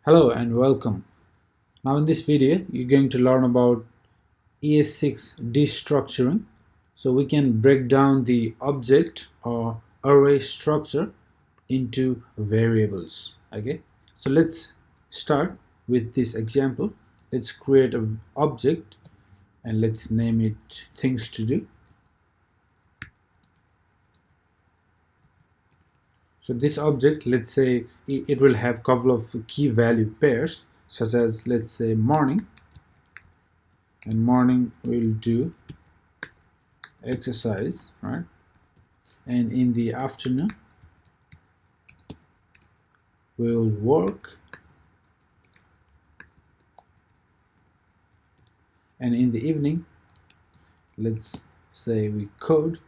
Hello and welcome. Now in this video you're going to learn about ES6 destructuring. So we can break down the object or array structure into variables. Okay, so let's start with this example. Let's create an object and let's name it things to do. So this object, let's say it will have a couple of key value pairs, such as let's say morning, and morning will do exercise, right? And in the afternoon we'll work, and in the evening let's say we code,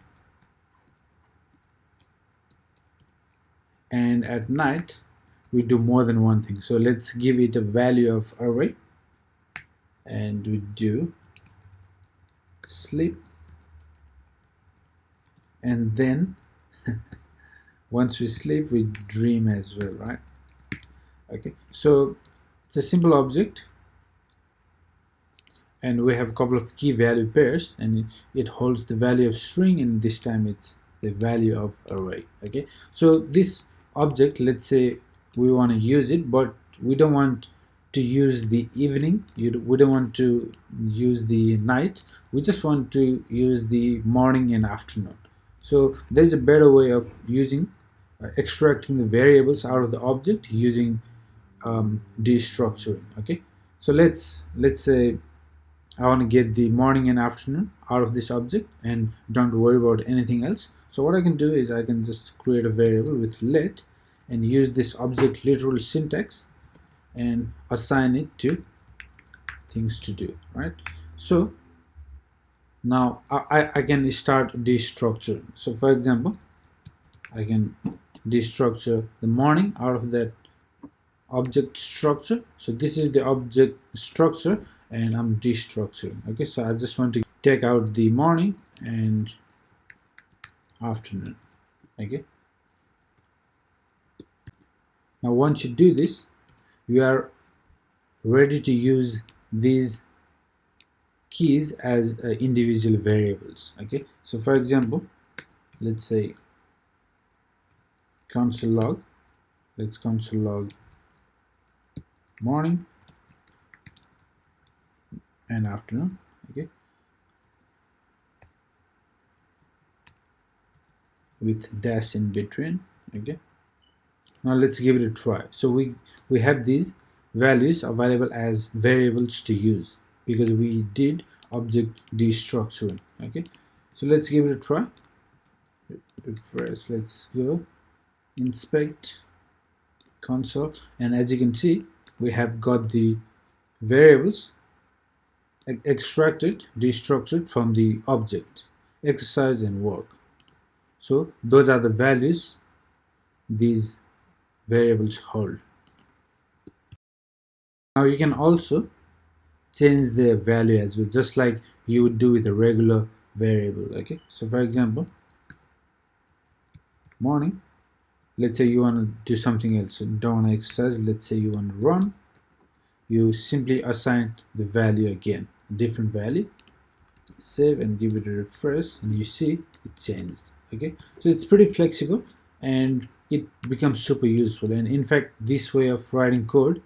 and at night we do more than one thing. So let's give it a value of array and we do sleep, and then once we sleep we dream as well, right? Okay, so it's a simple object and we have a couple of key value pairs, and it holds the value of string, and this time it's the value of array. Okay, so this object, let's say we want to use it, but we don't want to use the evening, we don't want to use the night, we just want to use the morning and afternoon. So there's a better way of using extracting the variables out of the object using destructuring. Okay, so let's say I want to get the morning and afternoon out of this object and don't worry about anything else. So what I can do is I can just create a variable with let and use this object literal syntax and assign it to things to do, right? So now I can start destructuring. So for example, I can destructure the morning out of that object structure. So this is the object structure and I'm destructuring. Okay, so I just want to take out the morning and afternoon. Okay, now once you do this, you are ready to use these keys as individual variables. Okay, so for example, let's say console log, let's console log morning and afternoon. Okay, with dash in between. Okay, now let's give it a try. So we have these values available as variables to use because we did object destructuring. Okay, so let's give it a try. First let's go inspect console, and as you can see we have got the variables extracted, destructured from the object exercise and work. So those are the values these variables hold. Now you can also change their value as well, just like you would do with a regular variable. Okay, so for example, morning, let's say you want to do something else, so don't want to exercise, let's say you want to run, you simply assign the value again, different value, save and give it a refresh, and you see it changed. Okay, so it's pretty flexible and it becomes super useful, and in fact this way of writing code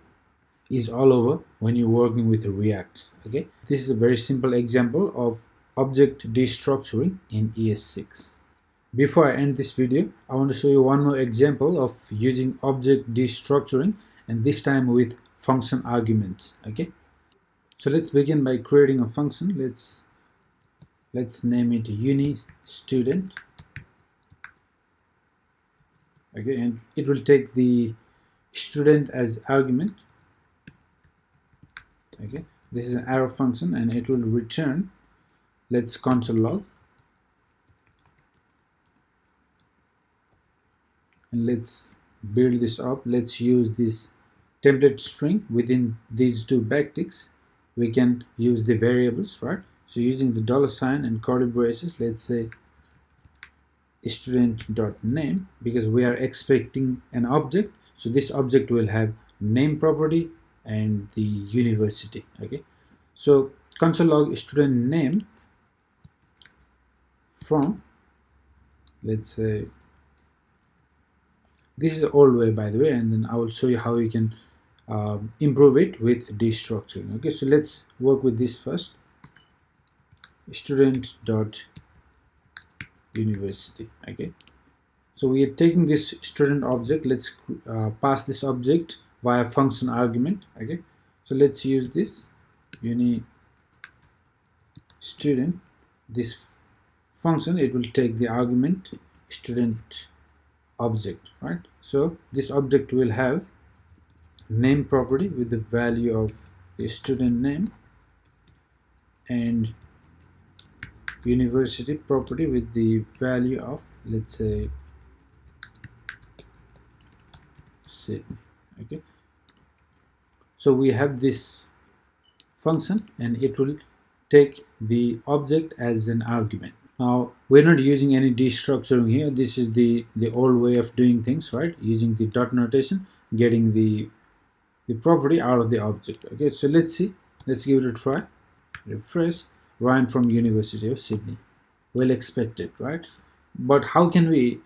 is all over when you're working with React. Okay, this is a very simple example of object destructuring in ES6. Before I end this video, I want to show you one more example of using object destructuring, and this time with function arguments. Okay, so let's begin by creating a function. Let's name it uni student. Okay, and it will take the student as argument. Okay, this is an arrow function and it will return, let's console log, and let's build this up. Let's use this template string. Within these two backticks we can use the variables, right? So using the $ and curly braces, let's say student.name, because we are expecting an object, so this object will have name property and the university. Okay, so console log student name from, let's say, this is the old way, by the way, and then I will show you how you can improve it with destructuring. Okay, so let's work with this first. Student dot university. Okay, so we are taking this student object. Let's pass this object via function argument. Okay, so let's use this uni student. This function, it will take the argument student object, right? So this object will have name property with the value of the student name and university property with the value of, let's say, Sydney. Okay, so we have this function and it will take the object as an argument. Now we're not using any destructuring here. This is the old way of doing things, right? Using the dot notation, getting the property out of the object. Okay, so let's see, let's give it a try. Refresh. Ryan from University of Sydney. Well expected, right? But how can we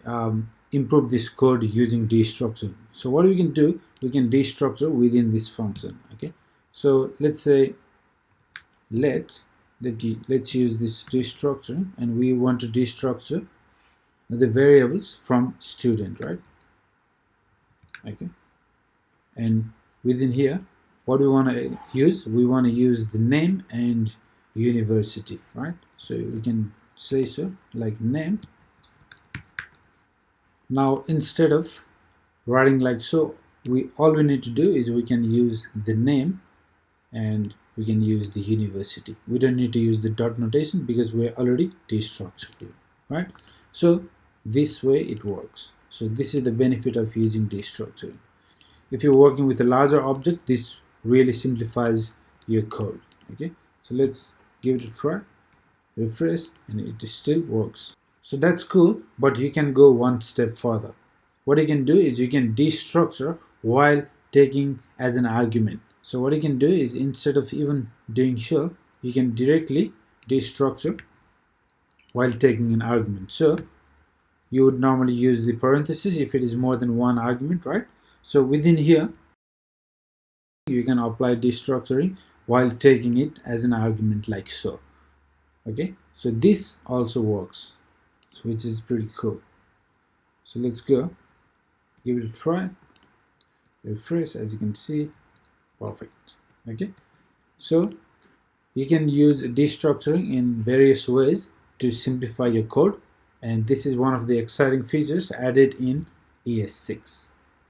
improve this code using destructuring? So what we can do, we can destructure within this function. Okay, so let's say let's use this destructuring, and we want to destructure the variables from student, right? Okay, and within here, what we want to use, we want to use the name and university, right? So we can say so like name. Now instead of writing like so, all we need to do is we can use the name and we can use the university. We don't need to use the dot notation because we're already destructured, right? So this way it works. So this is the benefit of using destructuring. If you're working with a larger object, this really simplifies your code. Okay, so let's give it a try. Refresh, and it still works. So that's cool, but you can go one step further. What you can do is you can destructure while taking as an argument. So what you can do is, instead of even doing so, you can directly destructure while taking an argument. So you would normally use the parenthesis if it is more than one argument, right? So within here, you can apply destructuring while taking it as an argument like so. Okay, so this also works, which is pretty cool. So let's go, give it a try, refresh. As you can see, perfect. Okay, so you can use destructuring in various ways to simplify your code, and this is one of the exciting features added in ES6.